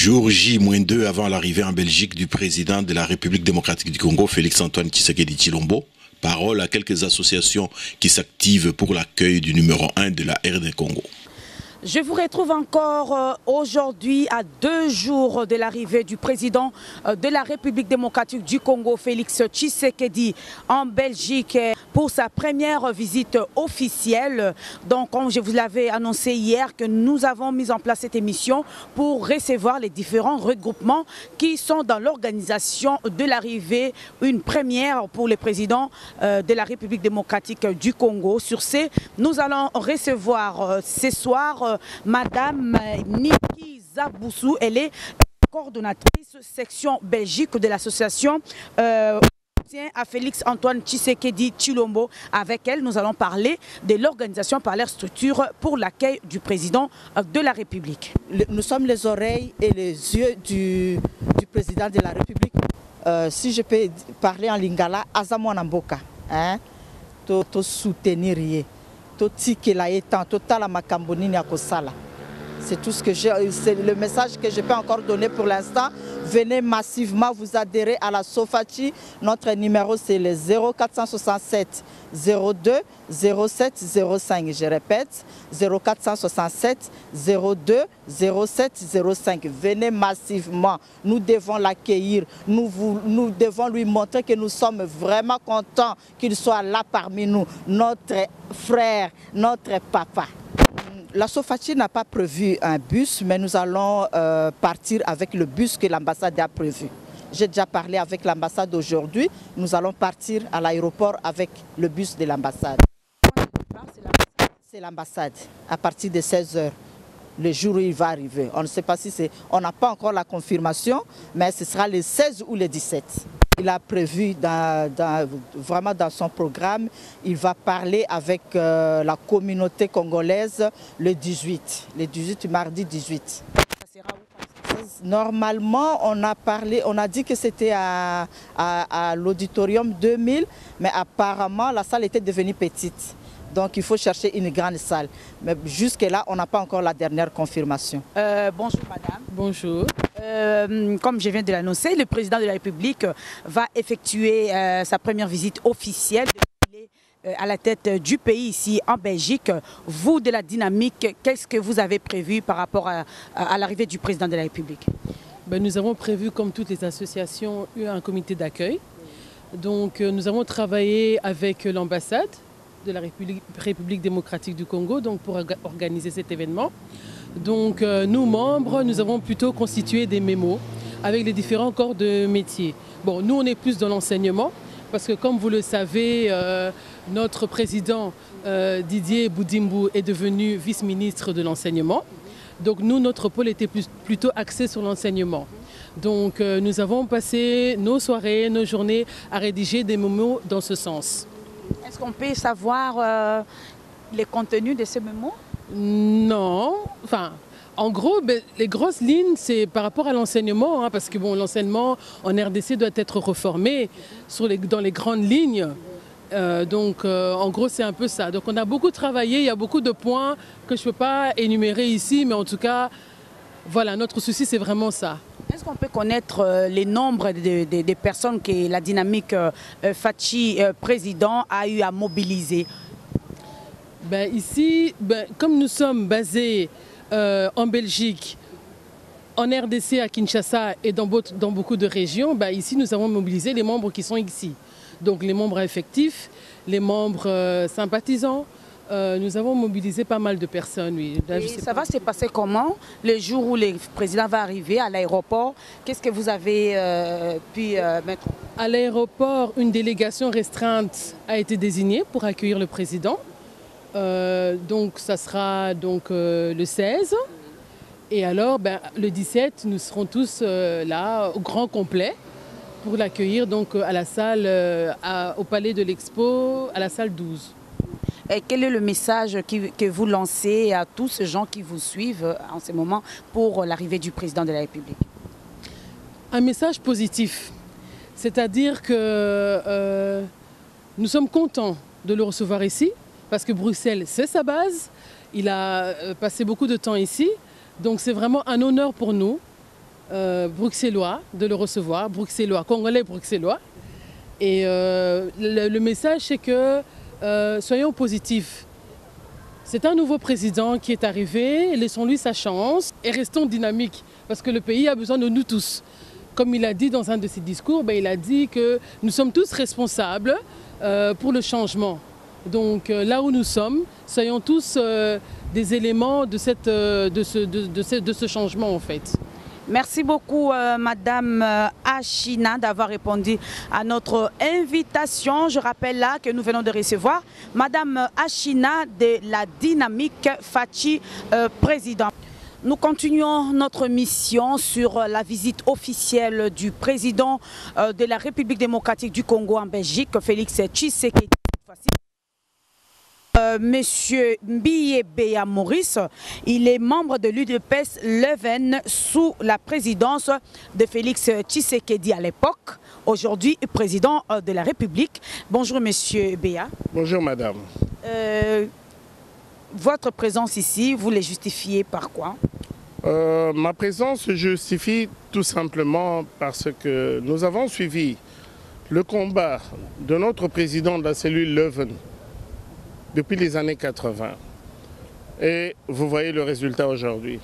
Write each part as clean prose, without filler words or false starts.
Jour J-2 avant l'arrivée en Belgique du président de la République démocratique du Congo, Félix-Antoine Tshisekedi Tshilombo. Parole à quelques associations qui s'activent pour l'accueil du numéro 1 de la RD Congo. Je vous retrouve encore aujourd'hui à 2 jours de l'arrivée du président de la République démocratique du Congo, Félix Tshisekedi, en Belgique pour sa première visite officielle. Donc, comme je vous l'avais annoncé hier, que nous avons mis en place cette émission pour recevoir les différents regroupements qui sont dans l'organisation de l'arrivée, une première pour le président de la République démocratique du Congo. Sur ce, nous allons recevoir ce soir Madame Niki Zaboussou. Elle est coordonnatrice section Belgique de l'association à Félix-Antoine Tshisekedi Tshilombo. Avec elle, nous allons parler de l'organisation par leur structure pour l'accueil du président de la République. Nous sommes les oreilles et les yeux du président de la République. Si je peux parler en lingala, Azamo Namboka, to soutenir. C'est tout ce que c'est le message que je peux encore donner pour l'instant. Venez massivement vous adhérer à la Sofachi. Notre numéro c'est le 0467 02 07 05. Je répète, 0467 02 07 05. Venez massivement. Nous devons l'accueillir. Nous devons lui montrer que nous sommes vraiment contents qu'il soit là parmi nous. Notre frère, notre papa. La Sofachi n'a pas prévu un bus, mais nous allons partir avec le bus que l'ambassade a prévu. J'ai déjà parlé avec l'ambassade aujourd'hui. Nous allons partir à l'aéroport avec le bus de l'ambassade. C'est l'ambassade, à partir de 16 h, le jour où il va arriver. On ne sait pas si c'est... On n'a pas encore la confirmation, mais ce sera le 16 ou le 17. Il a prévu vraiment dans son programme, il va parler avec la communauté congolaise le 18, mardi 18. Normalement, on a dit que c'était à l'auditorium 2000, mais apparemment la salle était devenue petite. Donc il faut chercher une grande salle. Mais jusque-là, on n'a pas encore la dernière confirmation. Bonjour madame. Bonjour. Comme je viens de l'annoncer, le président de la République va effectuer sa première visite officielle. Il est à la tête du pays ici en Belgique. Vous, de la dynamique, qu'est-ce que vous avez prévu par rapport à l'arrivée du président de la République? Nous avons prévu, comme toutes les associations, un comité d'accueil. Donc nous avons travaillé avec l'ambassade de la République démocratique du Congo pour organiser cet événement. Donc nous, membres, nous avons plutôt constitué des mémos avec les différents corps de métier. Bon, nous, on est plus dans l'enseignement parce que, comme vous le savez, notre président Didier Boudimbu est devenu vice-ministre de l'enseignement. Donc nous, notre pôle était plutôt axé sur l'enseignement. Donc nous avons passé nos soirées, nos journées à rédiger des mémos dans ce sens. Est-ce qu'on peut savoir les contenus de ces mémos? Non. Enfin, en gros, les grosses lignes, c'est par rapport à l'enseignement, parce que bon, l'enseignement en RDC doit être reformé dans les grandes lignes. En gros, c'est un peu ça. Donc on a beaucoup travaillé, il y a beaucoup de points que je ne peux pas énumérer ici, mais en tout cas, voilà, notre souci, c'est vraiment ça. Est-ce qu'on peut connaître les nombres des personnes que la dynamique Fachi président a eu à mobiliser? Ici, comme nous sommes basés en Belgique, en RDC, à Kinshasa et dans beaucoup de régions, ici nous avons mobilisé les membres qui sont ici. Donc les membres effectifs, les membres sympathisants. Nous avons mobilisé pas mal de personnes. Oui. Et ça va se passer comment le jour où le président va arriver à l'aéroport? Qu'est-ce que vous avez pu mettre? À l'aéroport, une délégation restreinte a été désignée pour accueillir le président. Donc ça sera le 16. Et alors, le 17, nous serons tous là, au grand complet, pour l'accueillir à la salle, au Palais de l'Expo, à la salle 12. Et quel est le message que vous lancez à tous ces gens qui vous suivent en ce moment pour l'arrivée du président de la République? Un message positif, c'est-à-dire que nous sommes contents de le recevoir ici, parce que Bruxelles, c'est sa base. Il a passé beaucoup de temps ici, donc c'est vraiment un honneur pour nous bruxellois de le recevoir, bruxellois, congolais bruxellois. Et le message, c'est que soyons positifs. C'est un nouveau président qui est arrivé, laissons-lui sa chance et restons dynamiques parce que le pays a besoin de nous tous. Comme il a dit dans un de ses discours, il a dit que nous sommes tous responsables pour le changement. Donc là où nous sommes, soyons tous des éléments de ce changement en fait. Merci beaucoup Madame Achina d'avoir répondu à notre invitation. Je rappelle là que nous venons de recevoir Madame Achina de la Dynamique Fachi Président. Nous continuons notre mission sur la visite officielle du président de la République démocratique du Congo en Belgique, Félix Tshisekedi. Monsieur Mbiyebea Maurice, il est membre de l'UDPS Leuven sous la présidence de Félix Tshisekedi à l'époque, aujourd'hui président de la République. Bonjour Monsieur Béa. Bonjour Madame. Votre présence ici, vous les justifiez par quoi? Ma présence se justifie tout simplement parce que nous avons suivi le combat de notre président de la cellule Leuven depuis les années 80. Et vous voyez le résultat aujourd'hui.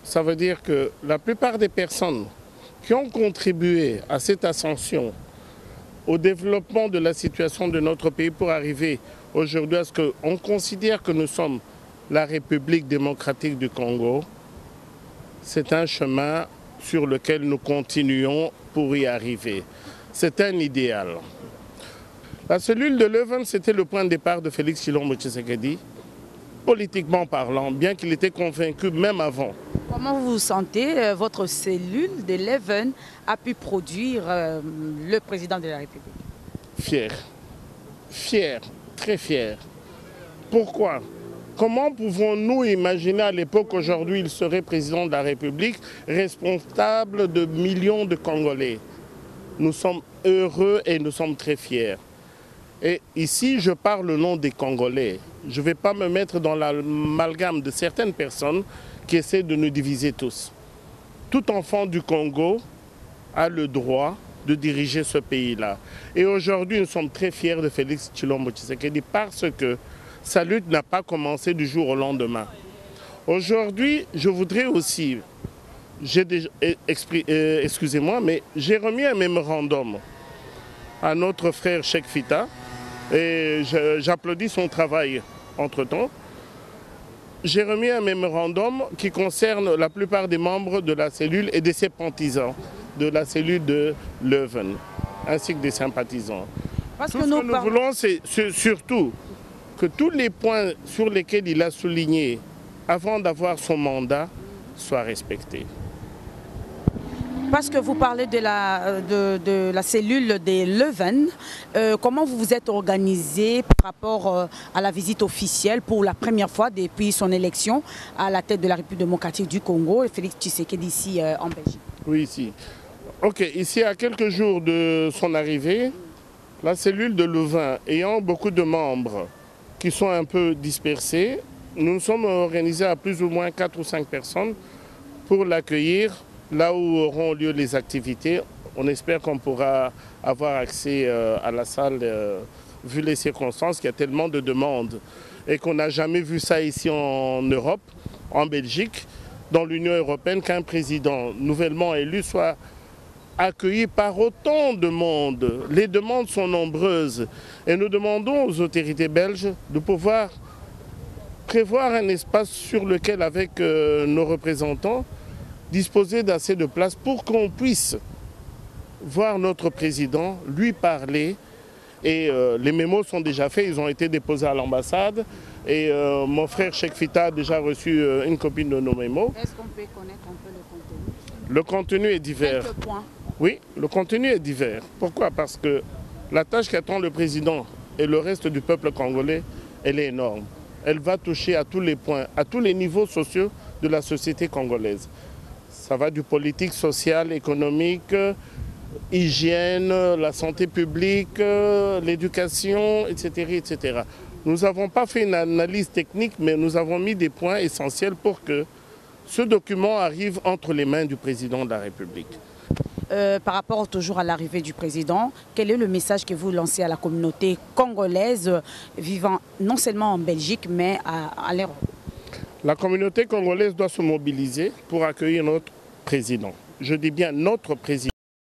Ça veut dire que la plupart des personnes qui ont contribué à cette ascension, au développement de la situation de notre pays pour arriver aujourd'hui à ce qu'on considère que nous sommes la République démocratique du Congo, c'est un chemin sur lequel nous continuons pour y arriver. C'est un idéal. La cellule de Leuven, c'était le point de départ de Félix Tshilombo Tshisekedi, politiquement parlant, bien qu'il était convaincu même avant. Comment vous vous sentez? Votre cellule de Leuven a pu produire le président de la République? Fier. Fier, très fier. Pourquoi? Comment pouvons-nous imaginer à l'époque qu'aujourd'hui il serait président de la République, responsable de millions de Congolais? Nous sommes heureux et nous sommes très fiers. Et ici, je parle au nom des Congolais. Je ne vais pas me mettre dans l'amalgame de certaines personnes qui essaient de nous diviser tous. Tout enfant du Congo a le droit de diriger ce pays-là. Et aujourd'hui, nous sommes très fiers de Félix Tshilombo Tshisekedi parce que sa lutte n'a pas commencé du jour au lendemain. Aujourd'hui, je voudrais aussi, excusez-moi, mais j'ai remis un mémorandum à notre frère Cheikh Fita et j'applaudis son travail entre-temps. J'ai remis un mémorandum qui concerne la plupart des membres de la cellule et des sympathisants de la cellule de Leuven, ainsi que des sympathisants. Tout ce que nous voulons, c'est surtout que tous les points sur lesquels il a souligné avant d'avoir son mandat soient respectés. Parce que vous parlez de la cellule des Leuven, comment vous vous êtes organisé par rapport à la visite officielle pour la première fois depuis son élection à la tête de la République démocratique du Congo, et Félix Tshisekedi ici en Belgique? Oui, ici. Ok, ici à quelques jours de son arrivée, la cellule de Leuven ayant beaucoup de membres qui sont un peu dispersés, nous nous sommes organisés à plus ou moins 4 ou 5 personnes pour l'accueillir là où auront lieu les activités. On espère qu'on pourra avoir accès à la salle, vu les circonstances, qu'il y a tellement de demandes et qu'on n'a jamais vu ça ici en Europe, en Belgique, dans l'Union européenne, qu'un président nouvellement élu soit accueilli par autant de monde. Les demandes sont nombreuses et nous demandons aux autorités belges de pouvoir prévoir un espace sur lequel, avec nos représentants, disposer d'assez de place pour qu'on puisse voir notre président, lui parler. Et les mémos sont déjà faits, ils ont été déposés à l'ambassade. Et mon frère Cheikh Fita a déjà reçu une copie de nos mémos. Est-ce qu'on peut connaître un peu le contenu? Le contenu est divers. Quelques points. Oui, le contenu est divers. Pourquoi? Parce que la tâche qu'attend le président et le reste du peuple congolais, elle est énorme. Elle va toucher à tous les points, à tous les niveaux sociaux de la société congolaise. Ça va du politique, social, économique, hygiène, la santé publique, l'éducation, etc., etc. Nous n'avons pas fait une analyse technique, mais nous avons mis des points essentiels pour que Ce document arrive entre les mains du président de la République. Par rapport toujours à l'arrivée du président, quel est le message que vous lancez à la communauté congolaise vivant non seulement en Belgique, mais à l'Europe? La communauté congolaise doit se mobiliser pour accueillir notre président. Je dis bien notre président.